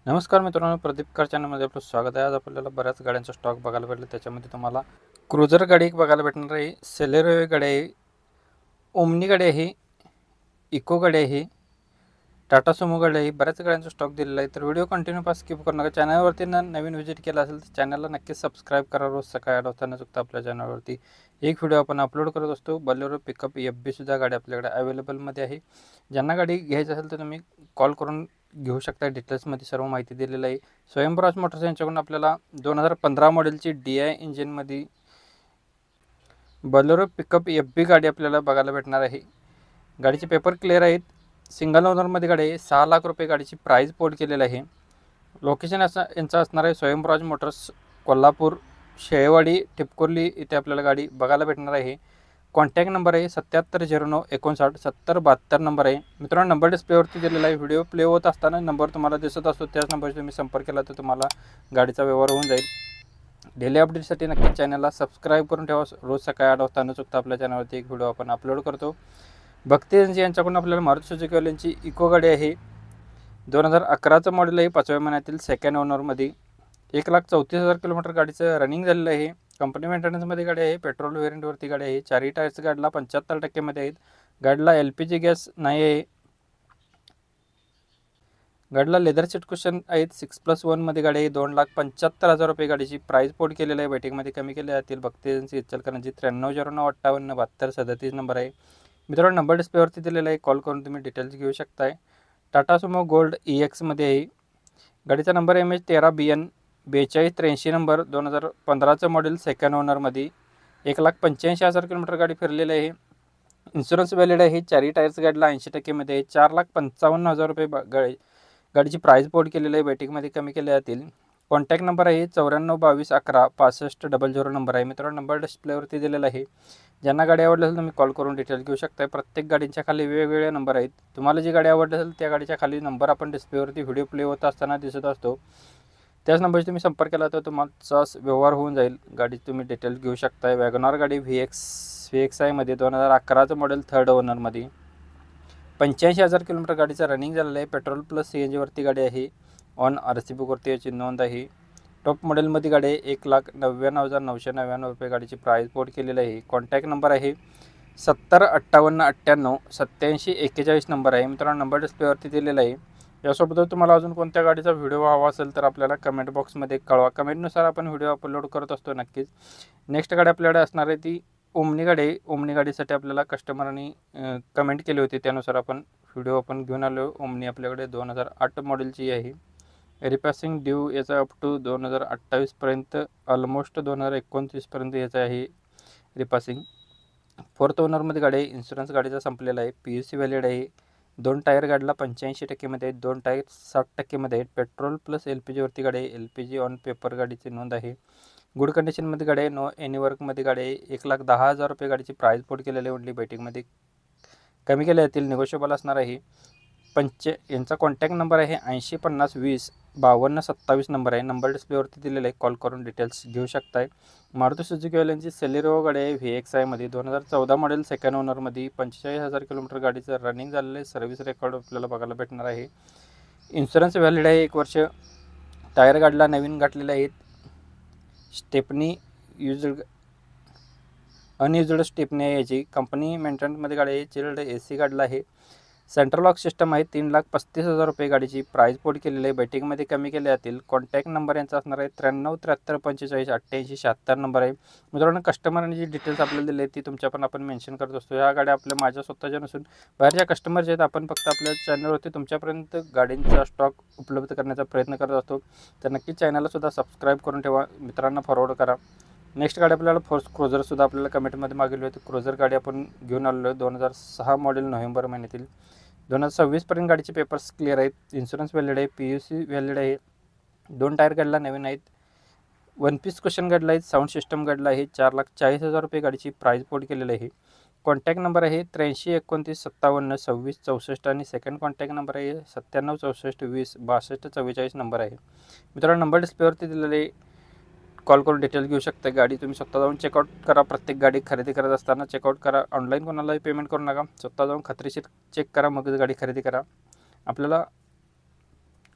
नमस्कार मित्रांनो, प्रदीप कार चॅनलमध्ये आपलं स्वागत आहे। आज आपल्याला बऱ्याच गाड्यांचा स्टॉक बघायला भेटला। त्याच्यामध्ये तुम्हाला क्रुझर गाडी एक बघायला भेटणार आहे, सेलेरियो गाडी आहे, ओमनी गाडी आहे, इको गाडी आहे, टाटा सुमो गाडी आहे। बऱ्याच गाड्यांचा स्टॉक दिलेला आहे, तर व्हिडिओ कंटिन्यू पास स्किप करू नका। चॅनलवरती नवीन व्हिजिट केला असेल तर चॅनलला नक्कीच सबस्क्राईब करा। रोज सकाळी 8 वाजता न चुकता आपल्या चॅनलवरती एक व्हिडिओ आपण अपलोड करत असतो। बलेरो पिकअप FB सुद्धा गाडी आपल्याकडे अवेलेबलमध्ये आहे। ज्यांना गाडी घ्यायची असेल तर तुम्ही कॉल करून घेऊ शकता। डिटेल्समध्ये सर्व माहिती दिलेली आहे। स्वयंराज मोटर्स यांच्याकडून आपल्याला 2015 मॉडेलची DI इंजिनमध्ये बलेरो पिकअप FB गाडी आपल्याला बघायला भेटणार आहे। गाडीचे पेपर क्लिअर आहेत, सिंगल ओनरमध्ये गाडी आहे। 6 लाख रुपये गाडीची प्राईस पोड केलेली आहे। लोकेशन यांचं असणार आहे स्वयंराज मोटर्स, कोल्हापूर, शेळेवाडी, टिपकोर्ली इथे आपल्याला गाडी बघायला भेटणार आहे। कॉन्टॅक्ट नंबर आहे 770959 7072 नंबर आहे। मित्रांनो, नंबर डिस्प्लेवरती दिलेला आहे। व्हिडिओ प्ले होत असताना नंबर तुम्हाला दिसत असतो, त्याच नंबरशी तुम्ही संपर्क केला तर तुम्हाला गाडीचा व्यवहार होऊन जाईल। डेली अपडेटसाठी नक्की चॅनलला सबस्क्राईब करून ठेवा। रोज सकाळी 8 वाजता न चुकता आपल्या चॅनलवरती एक व्हिडिओ आपण अपलोड करतो। भक्ती एजन्सी यांच्याकडून आपल्याला मारुती सुझुकी वाल्यांची इको गाडी आहे। 2011चं मॉडेल आहे, 5व्या महिन्यातील सेकंड ओनरमध्ये। 1,34,000 किलोमीटर गाडीचं रनिंग झालेलं आहे। कंपनी मेंटेनन्समध्ये गाडी आहे। पेट्रोल व्हेरियंटवरती गाडी आहे। चारही टायर्स गाडीला 75% मध्ये आहेत। गाडीला LPG गॅस नाही आहे। गाडीला लेदर सीट कुशन आहेत। 6+1 मध्ये गाडी आहे। 2,75,000 रुपये गाडीची प्राईस पोड केलेली आहे। बैठकमध्ये कमी केले जातील। भक्ती एजन्सी इचलकरंजी 93095872 नंबर आहे। मित्रांनो, नंबर डिस्प्लेवरती दिलेला आहे, कॉल करून तुम्ही डिटेल्स घेऊ शकताय। टाटा सुमो गोल्ड EX मध्ये आहे। गाडीचा नंबर MH13BN 4283 नंबर, 2015चं मॉडेल सेकंड ओनरमध्ये। 1,85,000 किलोमीटर गाडी फिरलेली आहे। इन्शुरन्स व्हॅलिड आहे। चारही टायर्स गाडीला 80% मध्ये आहे। 4,55,000 रुपये गाडीची प्राईस पोड केलेली आहे। बैठकीमध्ये कमी केले जातील। कॉन्टॅक्ट नंबर आहे 9422116500 नंबर आहे। मित्रांनो, नंबर डिस्प्लेवरती दिलेला आहे। ज्यांना गाडी आवडली असेल तुम्ही कॉल करून डिटेल घेऊ शकता। प्रत्येक गाडींच्या खाली वेगवेगळे नंबर आहेत। तुम्हाला जी गाडी आवडली असेल त्या गाडीच्या खाली नंबर आपण डिस्प्लेवरती व्हिडिओ प्ले होत असताना दिसत असतो, त्याच नंबरशी तुम्ही संपर्क केला तर तुमचा व्यवहार होऊन जाईल। गाडी तुम्ही डिटेल्स घेऊ शकता। वॅगनआर गाडी VXI मध्ये 2011चं मॉडेल थर्ड ओनरमध्ये। 85,000 किलोमीटर गाडीचं रनिंग झालेलं आहे। पेट्रोल प्लस CNG वरती गाडी आहे। ऑन RC बुकवरती याची नोंद आहे। टॉप मॉडेलमध्ये गाडी आहे। 1,99,999 रुपये गाडीची प्राईस पोड केलेली आहे। कॉन्टॅक्ट नंबर आहे 705898 8741 नंबर आहे। मित्रांनो, नंबर डिस्प्लेवरती दिलेला आहे। यासोबत तुम्हाला अजून कोणत्या गाडीचा व्हिडिओ हवा असेल तर आपल्याला कमेंट बॉक्समध्ये कळवा। कमेंटनुसार आपण व्हिडिओ अपलोड करत असतो नक्कीच। नेक्स्ट गाडी आपल्याकडे असणार आहे ती ओमनी गाडी आहे। ओमनी गाडीसाठी आपल्याला कस्टमरनी कमेंट केली होती, त्यानुसार आपण व्हिडिओ घेऊन आलो। ओमनी आपल्याकडे 2008 मॉडेलची आहे। रिपॅसिंग ड्यू याचा अप टू 2028 पर्यंत, ऑलमोस्ट 2029 पर्यंत याचा आहे रिपासिंग। फोर्थ ओनरमध्ये गाडी आहे। इन्शुरन्स गाडीचा संपलेला आहे। PUC व्हॅलिड आहे। 2 टायर गाडीला 85% मध्ये आहेत। 2 टायर 60% मध्ये आहेत। पेट्रोल प्लस LPG वरती गाडी आहे। LPG ऑन पेपर गाडीची नोंद आहे। गुड कंडिशनमध्ये गाडी आहे। नो एनी वर्कमध्ये गाडी आहे। 1,10,000 रुपये गाडीची प्राईस पोड केलेली आहे। बैठकीमध्ये कमी केले जातील, निगोशिएबल असणार आहे। यांचा कॉन्टॅक्ट नंबर आहे 8050205227 नंबर आहे। नंबर डिस्प्लेवरती दिलेला आहे, कॉल करून डिटेल्स घेऊ शकताय। मारुती सुझुकी वाल्यांची सेलेरियो गाडी आहे VXI मध्ये 2014 मॉडेल सेकंड ओनरमध्ये। 45,000 किलोमीटर गाडीचं रनिंग झालेलं आहे। सर्व्हिस रेकॉर्ड आपल्याला बघायला भेटणार आहे। इन्शुरन्स व्हॅलिड आहे 1 वर्ष। टायर गाडीला नवीन घातलेले आहेत। स्टेपनी अनयुज्ड स्टेपनी आहे याची। कंपनी मेंटेनन्समध्ये गाडी आहे। चिल्ड AC गाडीला आहे। सेंट्रल लॉक सिस्टम आहे। 3,35,000 रुपये गाडीची प्राईस पोड केलेली आहे। बैठकीमध्ये कमी केले जातील। कॉन्टॅक्ट नंबर यांचा असणार आहे 9373458876 नंबर आहे। मित्रांनो, कस्टमरने जी डिटेल्स आपल्याला दिली आहे ती तुमच्या पण आपण मेन्शन करत असतो। ह्या गाड्या आपल्या माझ्या स्वतःच्या नसून बाहेरच्या कस्टमरच्या आहेत। आपण फक्त आपल्या चॅनलवरती तुमच्यापर्यंत गाडींचा स्टॉक उपलब्ध करण्याचा प्रयत्न करत असतो, तर नक्कीच चॅनलला सुद्धा सबस्क्राईब करून ठेवा, मित्रांना फॉरवर्ड करा। नेक्स्ट गाडी आपल्याला फोर्स क्रुझरसुद्धा आपल्याला कमेंटमध्ये मागवली होती। क्रुझर गाडी आपण घेऊन आलेलो आहे। 2006 मॉडेल नोव्हेंबर महिन्यातील। 2026 पर्यंत गाडीचे पेपर्स क्लिअर आहेत। इन्शुरन्स व्हॅलिड आहे। PUC व्हॅलिड आहे। 2 टायर गाडीला नवीन आहेत। 1 पीस कुशन गाडीला आहेत। साऊंड सिस्टम गाडीला आहे। 4,40,000 रुपये गाडीची प्राईस पोड केलेली आहे। कॉन्टॅक्ट नंबर आहे 8329572664 आणि सेकंड कॉन्टॅक्ट नंबर आहे 9764206244 नंबर आहे। मित्रांनो, नंबर डिस्प्लेवरती दिलेले, कॉल करून डिटेल घेऊ शकता। गाडी तुम्ही स्वतः जाऊन चेकआउट करा। प्रत्येक गाडी खरेदी करत असताना चेकआउट करा। ऑनलाईन कोणालाही पेमेंट करू नका, स्वतः जाऊन खात्रीशीर चेक करा, मगच गाडी खरेदी करा। आपल्याला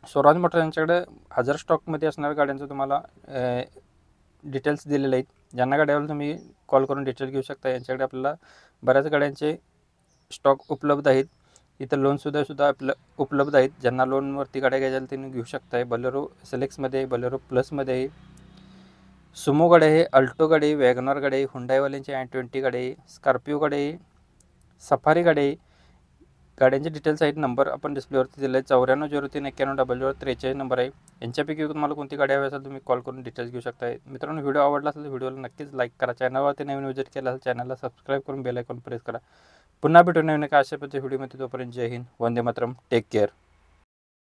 स्वराज मोटर यांच्याकडे 1000 स्टॉकमध्ये असणाऱ्या गाड्यांचं तुम्हाला डिटेल्स दिलेले आहेत. ज्यांना गाड्यावर तुम्ही कॉल करून डिटेल घेऊ शकता. यांच्याकडे आपल्याला बऱ्याच गाड्यांचे स्टॉक उपलब्ध आहेत. इथं लोनसुद्धा आपलं उपलब्ध आहेत. ज्यांना लोनवरती गाड्या घ्यायच्या त्यांनी घेऊ शकताय. बलेरो SLXमध्ये, बलेरो प्लसमध्ये आहे, सुमो गाडी आहे, अल्टो गाडी आहे, वॅगनर गाडी आहे, हुंडाईवाल्यांची i20 गाडी आहे, स्कॉर्पिओ गाडी आहे, सफारी गाडी आहे. गाड्यांचे डिटेल्स आहेत. नंबर आपण डिस्प्लेवरती दिले आहे. 9403910043 नंबर आहे. यांच्यापैकी तुम्हाला कोणती गाडी हवी असेल तुम्ही कॉल करून डिटेल्स घेऊ शकता. मित्रांनो, व्हिडिओ आवडला असेल तर व्हिडिओला नक्कीच लाईक करा. चॅनलवरती नवीन विजिट केला असेल चॅनलला सबस्क्राईब करून बेल आयकॉन प्रेस करा. पुन्हा भेटू नवीन एका अशा पद्धतीच्या व्हिडिओमध्ये. तोपर्यंत जय हिंद, वंदे मातरम, टेक केअर.